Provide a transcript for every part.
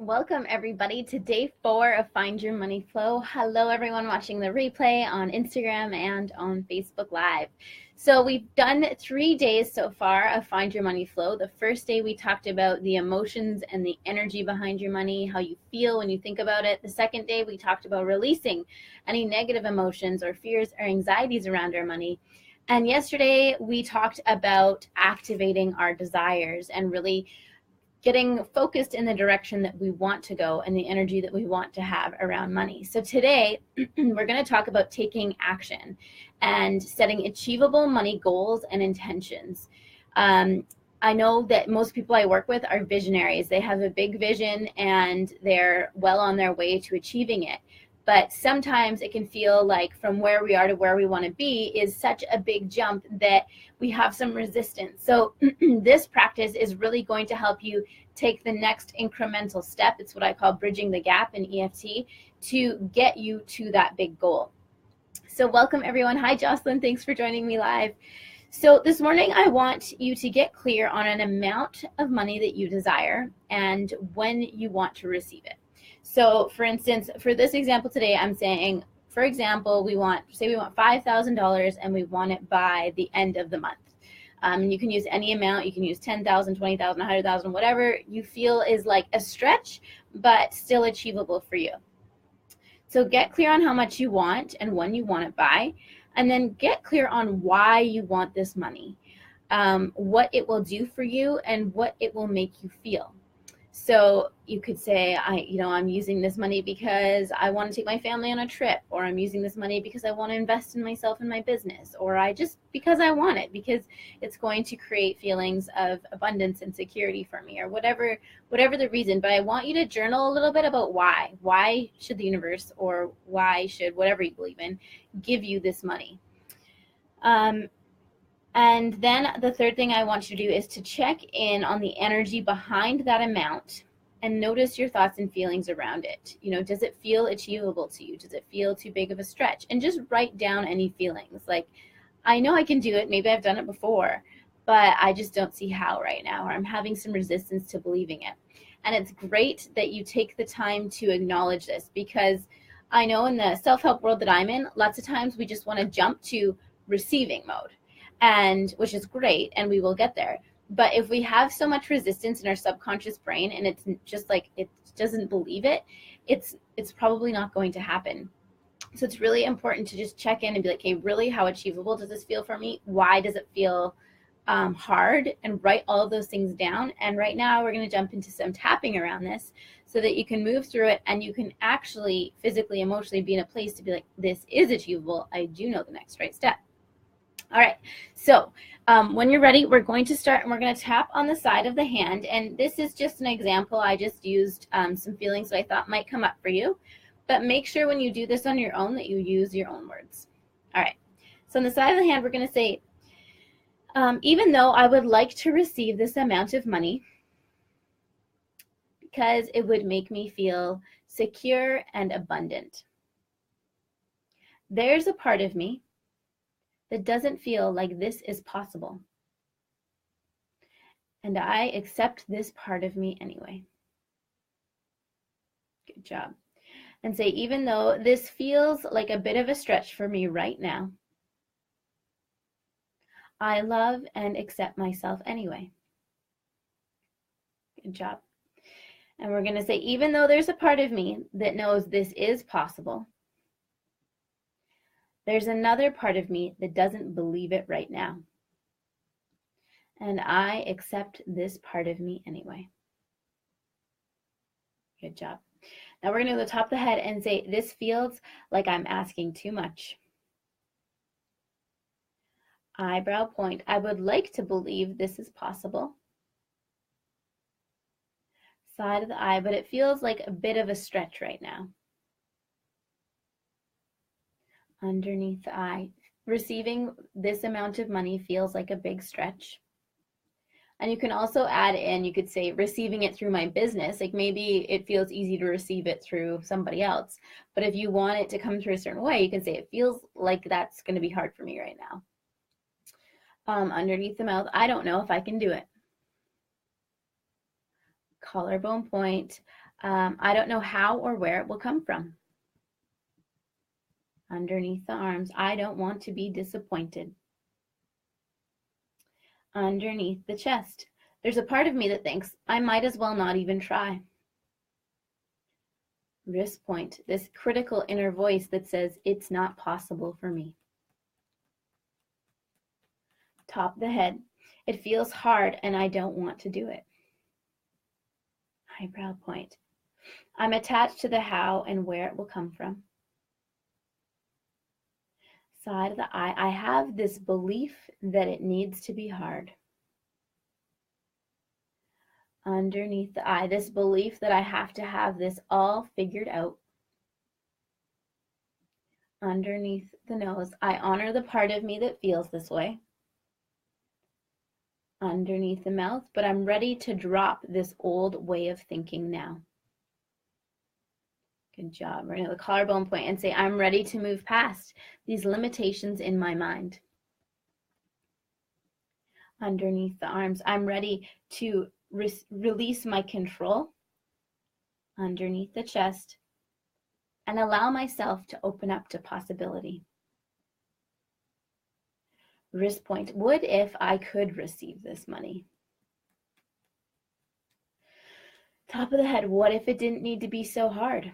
Welcome everybody to day 4 of Find Your Money Flow. Hello everyone watching the replay on Instagram and on Facebook Live. So we've done 3 days so far of Find Your Money Flow. The first day we talked about the emotions and the energy behind your money, how you feel when you think about it. The second day we talked about releasing any negative emotions or fears or anxieties around our money. And yesterday we talked about activating our desires and really getting focused in the direction that we want to go and the energy that we want to have around money. So today we're going to talk about taking action and setting achievable money goals and intentions. I know that most people I work with are visionaries. They have a big vision and they're well on their way to achieving it. But sometimes it can feel like from where we are to where we want to be is such a big jump that we have some resistance. So this practice is really going to help you take the next incremental step. It's what I call bridging the gap in EFT to get you to that big goal. So welcome everyone. Hi Jocelyn, thanks for joining me live. So this morning I want you to get clear on an amount of money that you desire and when you want to receive it. So for instance, for this example today, I'm saying, for example, we want $5,000 and we want it by the end of the month. You can use any amount. You can use 10,000, 20,000, 100,000, whatever you feel is like a stretch, but still achievable for you. So get clear on how much you want and when you want it by, and then get clear on why you want this money, what it will do for you and what it will make you feel. So you could say, I'm using this money because I want to take my family on a trip, or I'm using this money because I want to invest in myself and my business, or because I want it, because it's going to create feelings of abundance and security for me, or whatever the reason. But I want you to journal a little bit about why. Why should the universe, or why should whatever you believe in, give you this money? And then the third thing I want you to do is to check in on the energy behind that amount and notice your thoughts and feelings around it. Does it feel achievable to you? Does it feel too big of a stretch? And just write down any feelings. Like, I know I can do it. Maybe I've done it before, but I just don't see how right now, or I'm having some resistance to believing it. And it's great that you take the time to acknowledge this, because I know in the self-help world that I'm in, lots of times we just want to jump to receiving mode. And which is great, and we will get there. But if we have so much resistance in our subconscious brain and it's just like it doesn't believe it, it's probably not going to happen. So it's really important to just check in and be like, hey, really, how achievable does this feel for me? Why does it feel hard? And write all of those things down. And right now we're going to jump into some tapping around this so that you can move through it and you can actually physically, emotionally be in a place to be like, this is achievable. I do know the next right step. All right, so when you're ready, we're going to start, and we're going to tap on the side of the hand. And this is just an example. I just used some feelings that I thought might come up for you. But make sure when you do this on your own that you use your own words. All right, so on the side of the hand, we're going to say, even though I would like to receive this amount of money because it would make me feel secure and abundant, there's a part of me that doesn't feel like this is possible. And I accept this part of me anyway. Good job. And say, even though this feels like a bit of a stretch for me right now, I love and accept myself anyway. Good job. And we're going to say, even though there's a part of me that knows this is possible, there's another part of me that doesn't believe it right now. And I accept this part of me anyway. Good job. Now we're going to go to the top of the head and say, this feels like I'm asking too much. Eyebrow point. I would like to believe this is possible. Side of the eye, but it feels like a bit of a stretch right now. Underneath the eye. Receiving this amount of money feels like a big stretch. And you can also add in, you could say, receiving it through my business. Like maybe it feels easy to receive it through somebody else. But if you want it to come through a certain way, you can say, it feels like that's going to be hard for me right now. Underneath the mouth, I don't know if I can do it. Collarbone point. I don't know how or where it will come from. Underneath the arms, I don't want to be disappointed. Underneath the chest, there's a part of me that thinks I might as well not even try. Wrist point, this critical inner voice that says it's not possible for me. Top of the head, it feels hard and I don't want to do it. Eyebrow point, I'm attached to the how and where it will come from. Side of the eye, I have this belief that it needs to be hard. Underneath the eye, this belief that I have to have this all figured out. Underneath the nose, I honor the part of me that feels this way. Underneath the mouth, but I'm ready to drop this old way of thinking now. Good job. We're going to the collarbone point and say, I'm ready to move past these limitations in my mind. Underneath the arms, I'm ready to release my control. Underneath the chest, and allow myself to open up to possibility. Wrist point, what if I could receive this money? Top of the head, what if it didn't need to be so hard?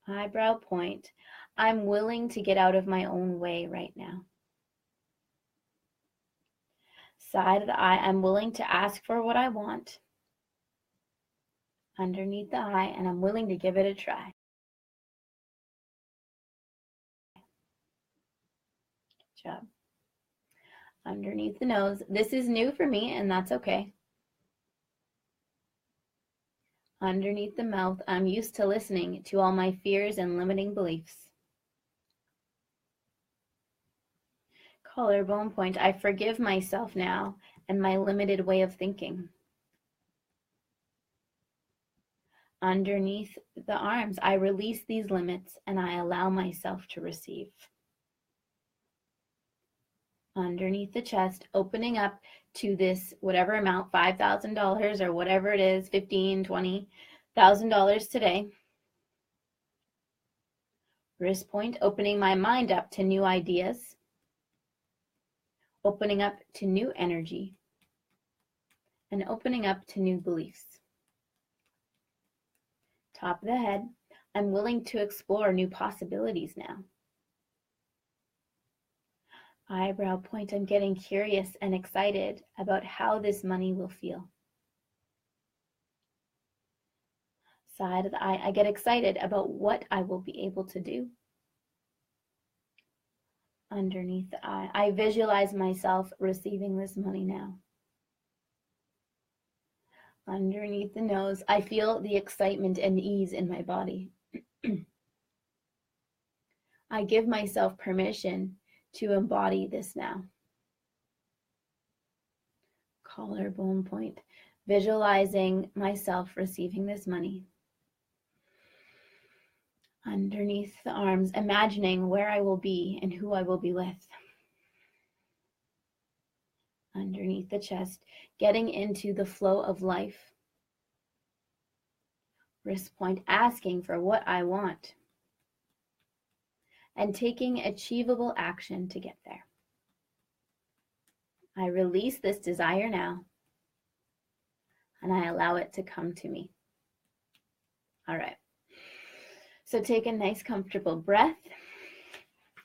Eyebrow point, I'm willing to get out of my own way right now. Side of the eye, I'm willing to ask for what I want. Underneath the eye, and I'm willing to give it a try. Good job. Underneath the nose, this is new for me, and that's okay. Underneath the mouth, I'm used to listening to all my fears and limiting beliefs. Collarbone point, I forgive myself now and my limited way of thinking. Underneath the arms, I release these limits and I allow myself to receive. Underneath the chest, opening up to this whatever amount, $5,000 or whatever it is, $15,000, $20,000 today. Wrist point, opening my mind up to new ideas, opening up to new energy, and opening up to new beliefs. Top of the head, I'm willing to explore new possibilities now. Eyebrow point, I'm getting curious and excited about how this money will feel. Side of the eye, I get excited about what I will be able to do. Underneath the eye, I visualize myself receiving this money now. Underneath the nose, I feel the excitement and ease in my body. I give myself permission to embody this now. Collarbone point, visualizing myself receiving this money. Underneath the arms, imagining where I will be and who I will be with. Underneath the chest, getting into the flow of life. Wrist point, asking for what I want. And taking achievable action to get there. I release this desire now, and I allow it to come to me. All right. So take a nice, comfortable breath.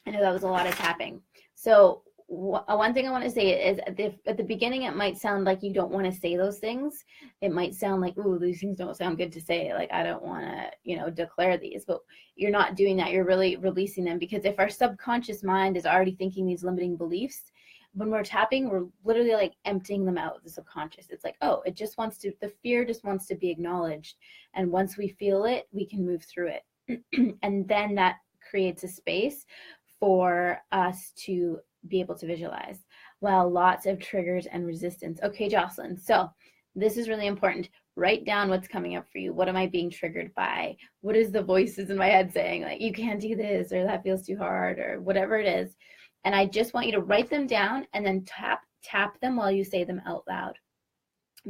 I know that was a lot of tapping. So one thing I want to say is at the beginning, it might sound like you don't want to say those things. It might sound like, ooh, these things don't sound good to say. Like, I don't want to, declare these, but you're not doing that. You're really releasing them, because if our subconscious mind is already thinking these limiting beliefs, when we're tapping, we're literally like emptying them out of the subconscious. It's like, oh, the fear just wants to be acknowledged. And once we feel it, we can move through it. And then that creates a space for us to be able to visualize. Well, lots of triggers and resistance. Okay, Jocelyn, so this is really important. Write down what's coming up for you. What am I being triggered by? What is the voices in my head saying? Like, you can't do this, or that feels too hard, or whatever it is. And I just want you to write them down and then tap them while you say them out loud,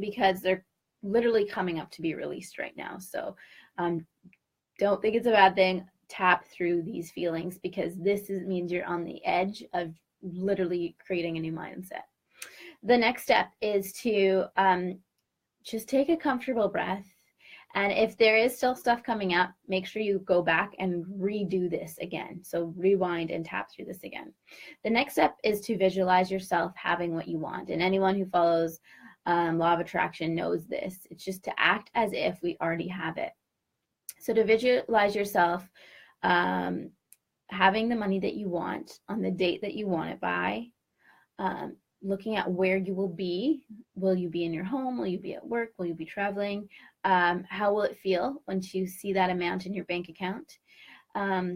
because they're literally coming up to be released right now. So don't think it's a bad thing. Tap through these feelings, because this means you're on the edge of literally creating a new mindset. The next step is to just take a comfortable breath. And if there is still stuff coming up, make sure you go back and redo this again. So rewind and tap through this again. The next step is to visualize yourself having what you want. And anyone who follows law of attraction knows this. It's just to act as if we already have it. So to visualize yourself having the money that you want on the date that you want it by, looking at where you will be. Will you be in your home? Will you be at work? Will you be traveling? How will it feel once you see that amount in your bank account?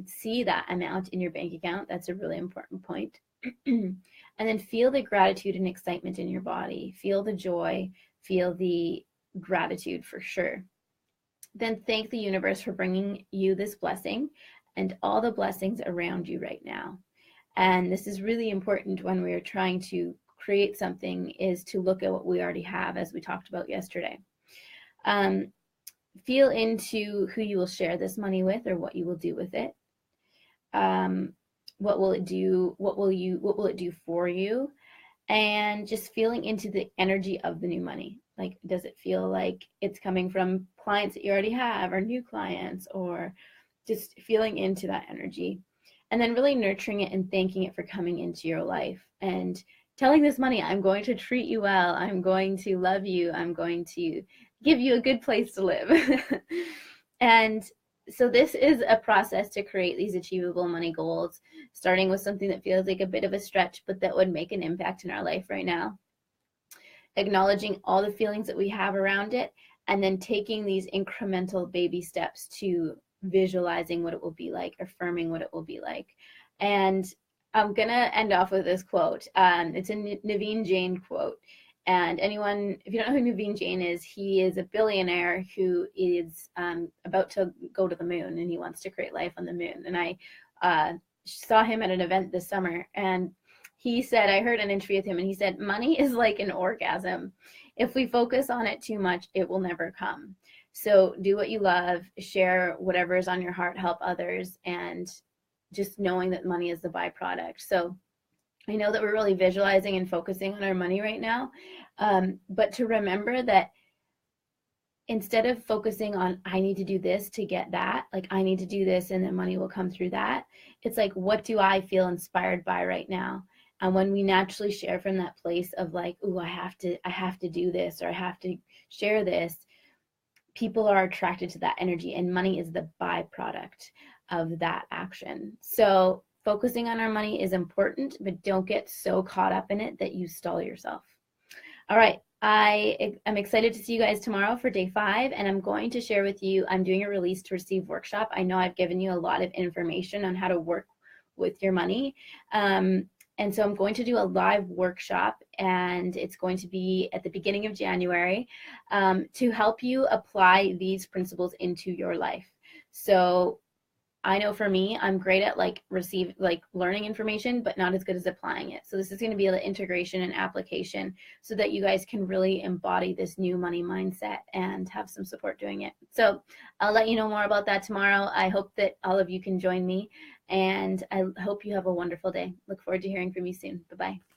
See that amount in your bank account. That's a really important point. And then feel the gratitude and excitement in your body. Feel the joy. Feel the gratitude for sure. Then thank the universe for bringing you this blessing and all the blessings around you right now. And this is really important when we are trying to create something, is to look at what we already have, as we talked about yesterday. Feel into who you will share this money with, or what you will do with it. What will it do? What will it do for you? And just feeling into the energy of the new money. Like, does it feel like it's coming from clients that you already have, or new clients, or just feeling into that energy? And then really nurturing it and thanking it for coming into your life, and telling this money, I'm going to treat you well, I'm going to love you, I'm going to give you a good place to live. And so this is a process to create these achievable money goals, starting with something that feels like a bit of a stretch, but that would make an impact in our life right now. Acknowledging all the feelings that we have around it, and then taking these incremental baby steps to visualizing what it will be like, affirming what it will be like. And I'm going to end off with this quote. It's a Naveen Jain quote. And anyone, if you don't know who Naveen Jain is, he is a billionaire who is about to go to the moon, and he wants to create life on the moon. And I saw him at an event this summer, and he said, I heard an interview with him, and he said, money is like an orgasm. If we focus on it too much, it will never come. So do what you love, share whatever is on your heart, help others, and just knowing that money is the byproduct. So I know that we're really visualizing and focusing on our money right now, but to remember that instead of focusing on, I need to do this to get that, like I need to do this and then money will come through that, it's like, what do I feel inspired by right now? And when we naturally share from that place of like, ooh, I have to do this, or I have to share this, people are attracted to that energy, and money is the byproduct of that action. So focusing on our money is important, but don't get so caught up in it that you stall yourself. All right, I'm excited to see you guys tomorrow for day 5, and I'm going to share with you, I'm doing a release to receive workshop. I know I've given you a lot of information on how to work with your money. And so I'm going to do a live workshop, and it's going to be at the beginning of January to help you apply these principles into your life. So I know for me, I'm great at learning information, but not as good as applying it. So this is going to be an integration and application so that you guys can really embody this new money mindset and have some support doing it. So I'll let you know more about that tomorrow. I hope that all of you can join me, and I hope you have a wonderful day. Look forward to hearing from you soon. Bye-bye.